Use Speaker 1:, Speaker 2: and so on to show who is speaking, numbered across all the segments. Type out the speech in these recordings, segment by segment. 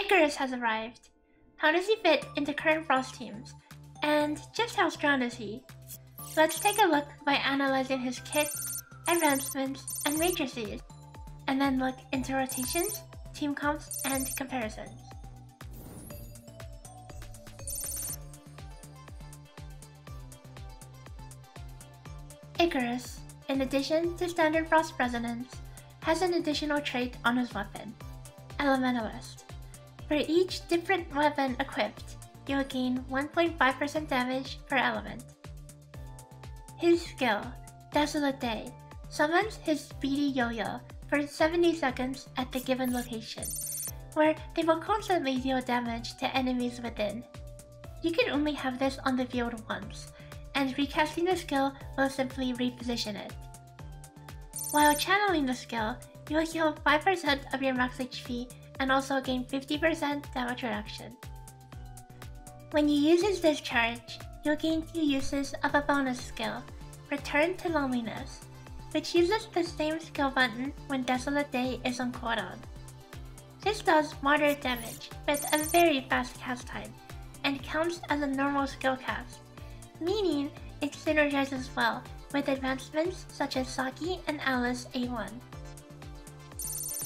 Speaker 1: Icarus has arrived. How does he fit into current Frost teams? And just how strong is he? Let's take a look by analyzing his kit, advancements, and matrices, and then look into rotations, team comps, and comparisons. Icarus, in addition to standard Frost resonance, has an additional trait on his weapon, Elementalist. For each different weapon equipped, you will gain 1.5% damage per element. His skill, Desolate Day, summons his speedy yo-yo for 70 seconds at the given location, where they will constantly deal damage to enemies within. You can only have this on the field once, and recasting the skill will simply reposition it. While channeling the skill, you will heal 5% of your max HP and also gain 50% damage reduction. When you use his discharge, you'll gain 2 uses of a bonus skill, Return to Loneliness, which uses the same skill button when Desolate Day is on cooldown. This does moderate damage with a very fast cast time, and counts as a normal skill cast, meaning it synergizes well with advancements such as Saki and Alyss A1.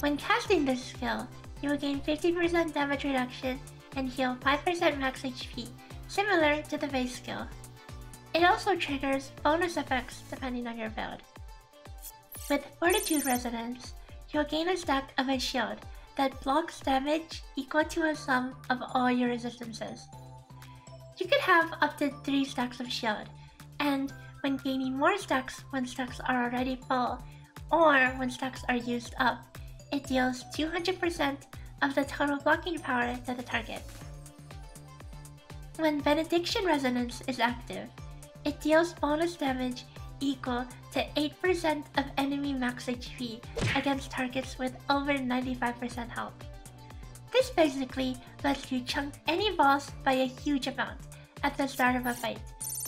Speaker 1: When casting this skill, you will gain 50% damage reduction and heal 5% max HP, similar to the base skill. It also triggers bonus effects depending on your build. With Fortitude Resonance, you'll gain a stack of a shield that blocks damage equal to a sum of all your resistances. You could have up to 3 stacks of shield, and when gaining more stacks when stacks are already full, or when stacks are used up, it deals 200% of the total blocking power to the target. When Benediction Resonance is active, it deals bonus damage equal to 8% of enemy max HP against targets with over 95% health. This basically lets you chunk any boss by a huge amount at the start of a fight,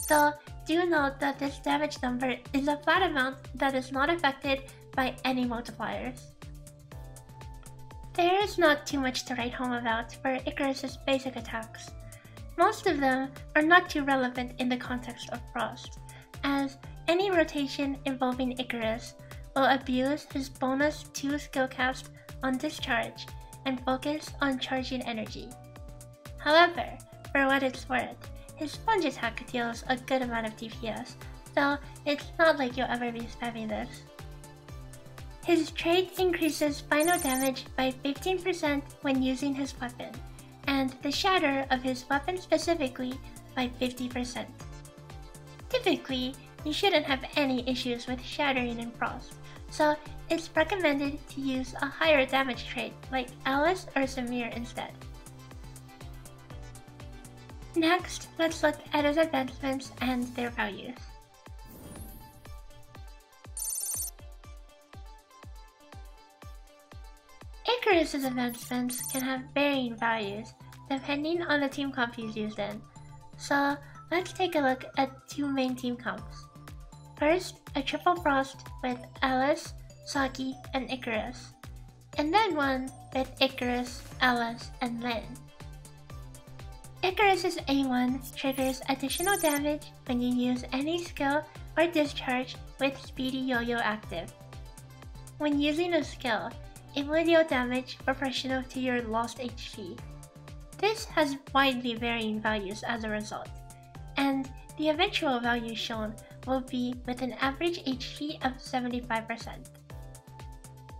Speaker 1: though do note that this damage number is a flat amount that is not affected by any multipliers. There is not too much to write home about for Icarus' basic attacks. Most of them are not too relevant in the context of Frost, as any rotation involving Icarus will abuse his bonus 2 skill cast on discharge and focus on charging energy. However, for what it's worth, his sponge attack deals a good amount of DPS, so it's not like you'll ever be spamming this. His trait increases final damage by 15% when using his weapon, and the shatter of his weapon specifically by 50%. Typically, you shouldn't have any issues with shattering in Frost, so it's recommended to use a higher damage trait like Alyss or Fenrir instead. Next, let's look at his advancements and their values. Icarus' advancements can have varying values depending on the team comp he's used in, so let's take a look at 2 main team comps. First, a triple Frost with Alyss, Saki, and Icarus, and then one with Icarus, Alyss, and Lyn. Icarus' A1 triggers additional damage when you use any skill or discharge with Speedy Yo-Yo active. When using a skill, it will deal damage proportional to your lost HP. This has widely varying values as a result, and the eventual value shown will be with an average HP of 75%.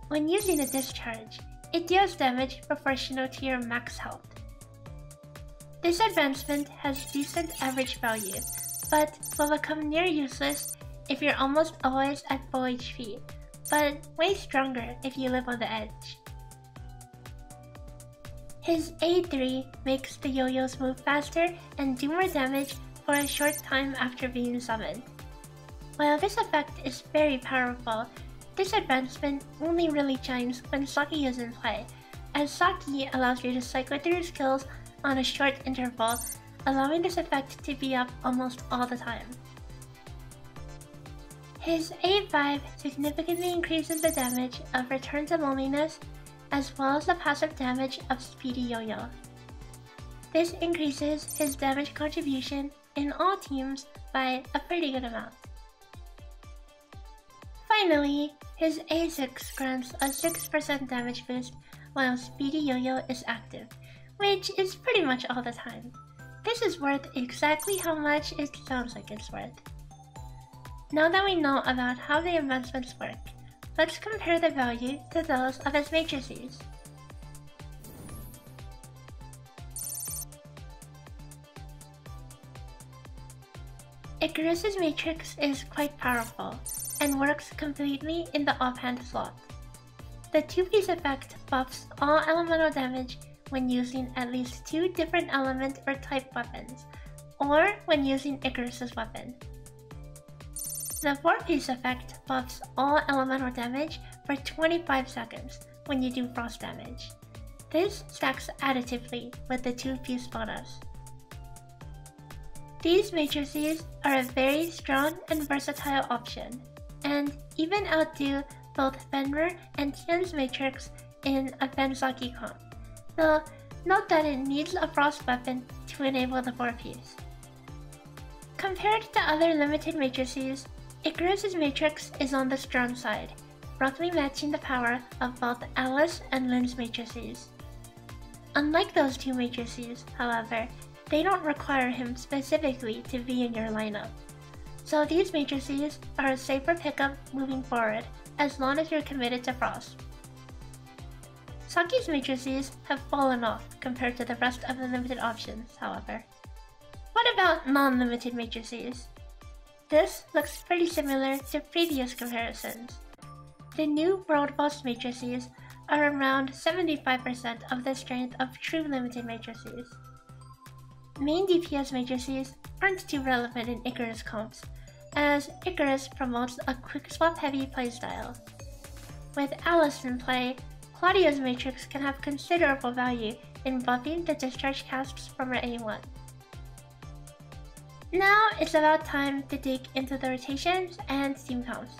Speaker 1: When using a discharge, it deals damage proportional to your max health. This advancement has decent average value, but will become near useless if you're almost always at full HP, but way stronger if you live on the edge. His A3 makes the yo-yos move faster and do more damage for a short time after being summoned. While this effect is very powerful, this advancement only really shines when Saki is in play, as Saki allows you to cycle through skills on a short interval, allowing this effect to be up almost all the time. His A5 significantly increases the damage of Return to Loneliness, as well as the passive damage of Speedy Yo-Yo. This increases his damage contribution in all teams by a pretty good amount. Finally, his A6 grants a 6% damage boost while Speedy Yo-Yo is active, which is pretty much all the time. This is worth exactly how much it sounds like it's worth. Now that we know about how the advancements work, let's compare the value to those of his matrices. Icarus's matrix is quite powerful and works completely in the offhand slot. The 2-piece effect buffs all elemental damage when using at least 2 different element or type weapons, or when using Icarus's weapon. The 4-piece effect buffs all elemental damage for 25 seconds when you do frost damage. This stacks additively with the 2-piece bonus. These matrices are a very strong and versatile option, and even outdo both Fenrir and Tien's matrix in a Saki comp, though note that it needs a frost weapon to enable the 4-piece. Compared to other limited matrices, Icarus's matrix is on the strong side, roughly matching the power of both Alyss and Lynn's matrices. Unlike those 2 matrices, however, they don't require him specifically to be in your lineup. So these matrices are a safer pickup moving forward as long as you're committed to Frost. Saki's matrices have fallen off compared to the rest of the limited options, however. What about non-limited matrices? This looks pretty similar to previous comparisons. The new World Boss matrices are around 75% of the strength of true limited matrices. Main DPS matrices aren't too relevant in Icarus comps, as Icarus promotes a quick swap heavy playstyle. With Alyss in play, Claudia's matrix can have considerable value in buffing the discharge casts from her A1. Now it's about time to dig into the rotations and team comps.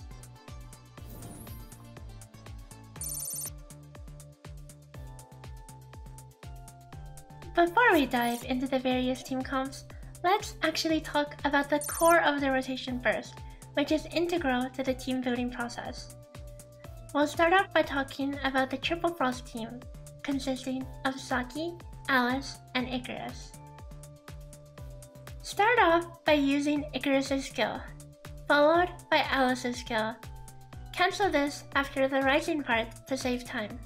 Speaker 1: Before we dive into the various team comps, let's actually talk about the core of the rotation first, which is integral to the team building process. We'll start off by talking about the Triple Frost team, consisting of Saki, Alyss, and Icarus. Start off by using Icarus' skill, followed by Alyss' skill. Cancel this after the rising part to save time.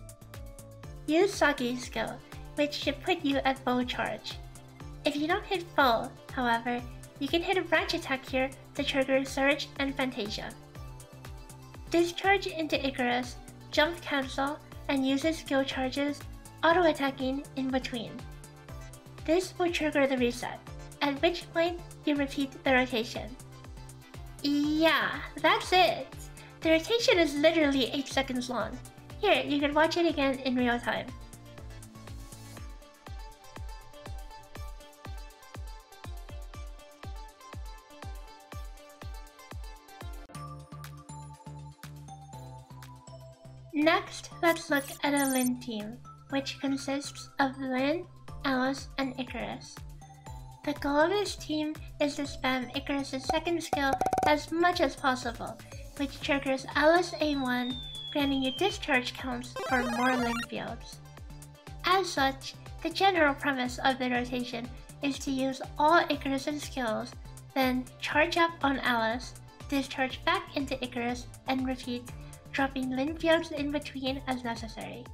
Speaker 1: Use Saki's skill, which should put you at full charge. If you don't hit full, however, you can hit a branch attack here to trigger Surge and Fantasia. Discharge into Icarus, jump cancel, and use his skill charges, auto-attacking in between. This will trigger the reset, at which point you repeat the rotation. Yeah, that's it! The rotation is literally 8 seconds long. Here, you can watch it again in real time. Next, let's look at a Lyn team, which consists of Lyn, Alyss, and Icarus. The goal of this team is to spam Icarus' second skill as much as possible, which triggers Alyss A1, granting you discharge counts for more Lyn fields. As such, the general premise of the rotation is to use all Icarus' skills, then charge up on Alyss, discharge back into Icarus, and repeat, dropping Lyn fields in between as necessary.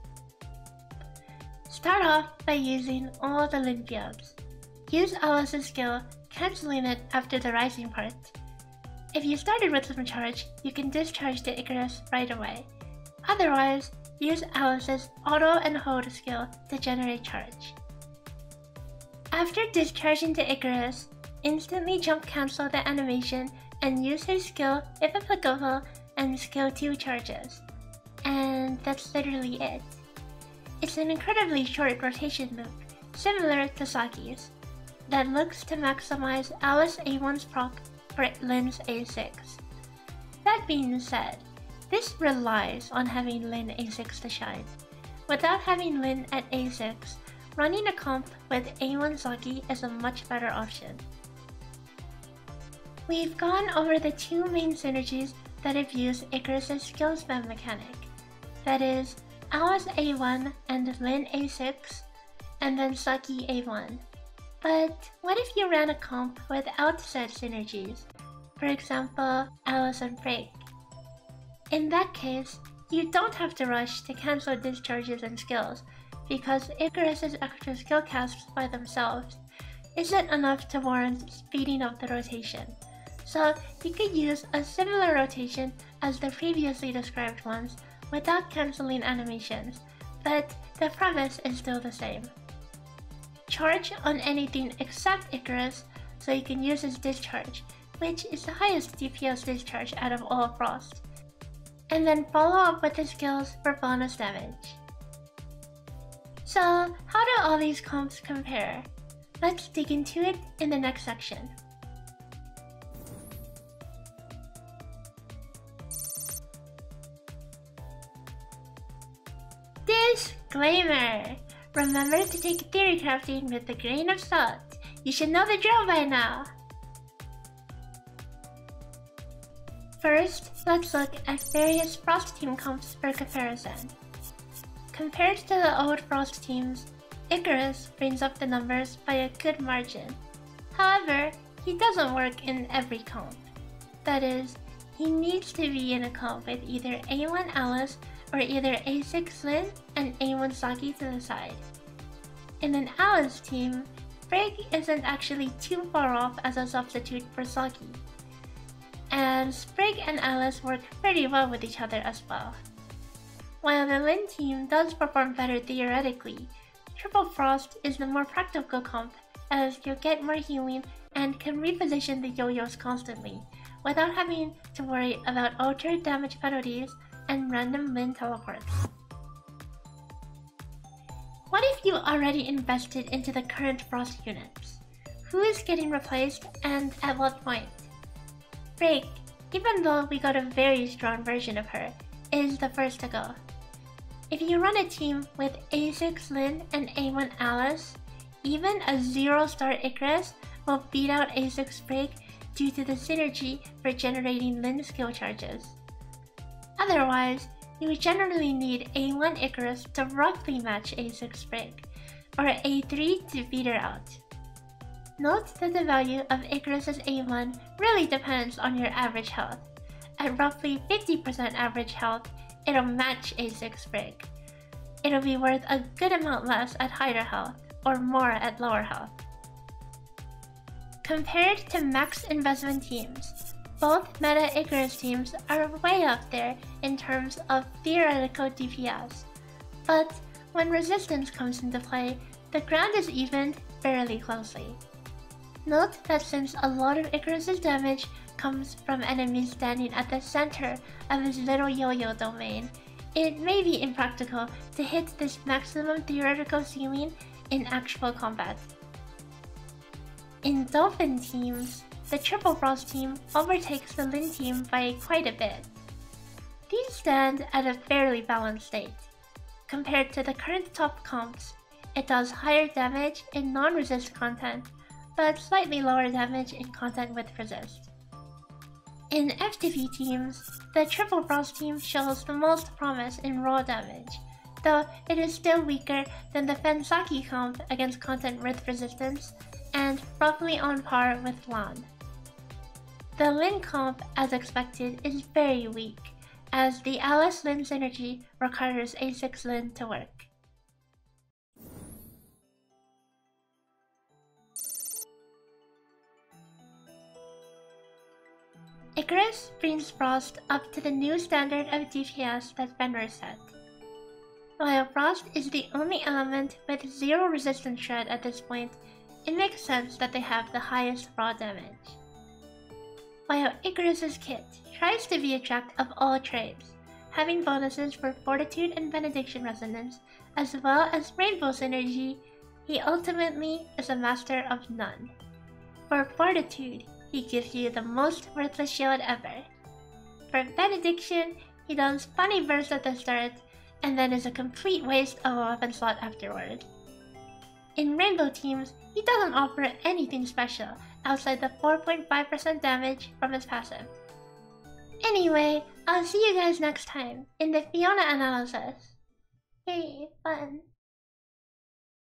Speaker 1: Start off by using all the Lyn fields. Use Alyss' skill, cancelling it after the rising part. If you started with some charge, you can discharge the Icarus right away. Otherwise, use Alyss' auto and hold skill to generate charge. After discharging the Icarus, instantly jump cancel the animation and use his skill if applicable and skill 2 charges. And that's literally it. It's an incredibly short rotation loop, similar to Saki's, that looks to maximize Alyss A1's proc for Lyn's A6. That being said, this relies on having Lyn A6 to shine. Without having Lyn at A6, running a comp with A1 Saki is a much better option. We've gone over the two main synergies that abuse Icarus' skill spam mechanic. That is, Alyss A1 and Lyn A6, and then Saki A1. But what if you ran a comp without said synergies? For example, Alyss and Frigg. In that case, you don't have to rush to cancel discharges and skills, because Icarus' extra skill casts by themselves isn't enough to warrant speeding up the rotation. So you could use a similar rotation as the previously described ones without cancelling animations, but the premise is still the same. Charge on anything except Icarus so you can use his discharge, which is the highest DPS discharge out of all Frost, and then follow up with the skills for bonus damage. So how do all these comps compare? Let's dig into it in the next section. Disclaimer! Remember to take theory crafting with a grain of salt. You should know the drill by now. First, let's look at various Frost team comps for comparison. Compared to the old Frost teams, Icarus brings up the numbers by a good margin. However, he doesn't work in every comp. That is, he needs to be in a comp with either A1 Alyss or either A6 Lyn and A1 Saki to the side. In an Alyss team, Frigg isn't actually too far off as a substitute for Saki, and Frigg and Alyss work pretty well with each other as well. While the Lyn team does perform better theoretically, Triple Frost is the more practical comp as you'll get more healing and can reposition the yo-yos constantly without having to worry about altered damage penalties and random Lyn teleports. What if you already invested into the current Frost units? Who is getting replaced and at what point? Frigg, even though we got a very strong version of her, is the first to go. If you run a team with A6 Lyn and A1 Alyss, even a 0-star Icarus will beat out A6 Frigg due to the synergy for generating Lyn skill charges. Otherwise, you would generally need A1 Icarus to roughly match A6 Frigg, or A3 to beat her out. Note that the value of Icarus' A1 really depends on your average health. At roughly 50% average health, it'll match A6 Frigg. It'll be worth a good amount less at higher health, or more at lower health. Compared to max investment teams, both meta Icarus teams are way up there in terms of theoretical DPS, but when resistance comes into play, the ground is evened fairly closely. Note that since a lot of Icarus' damage comes from enemies standing at the center of his little yo-yo domain, it may be impractical to hit this maximum theoretical ceiling in actual combat. In Dolphin Teams, the Triple Frost team overtakes the Lyn team by quite a bit. These stand at a fairly balanced state. Compared to the current top comps, it does higher damage in non-resist content, but slightly lower damage in content with resist. In F2P Teams, the Triple Frost team shows the most promise in raw damage, though it is still weaker than the Saki comp against content with resistance, and roughly on par with Lan. The Lyn comp, as expected, is very weak, as the Alyss Lyn synergy requires A6 Lyn to work. Icarus brings Frost up to the new standard of DPS that Fenrir set. While Frost is the only element with 0 resistance shred at this point, it makes sense that they have the highest raw damage. While Icarus' kit tries to be a jack of all trades, having bonuses for Fortitude and Benediction Resonance, as well as Rainbow Synergy, he ultimately is a master of none. For Fortitude, he gives you the most worthless shield ever. For Benediction, he does funny bursts at the start, and then is a complete waste of a weapon slot afterward. In Rainbow Teams, he doesn't offer anything special outside the 4.5% damage from his passive. Anyway, I'll see you guys next time in the Fiona analysis. Hey, fun.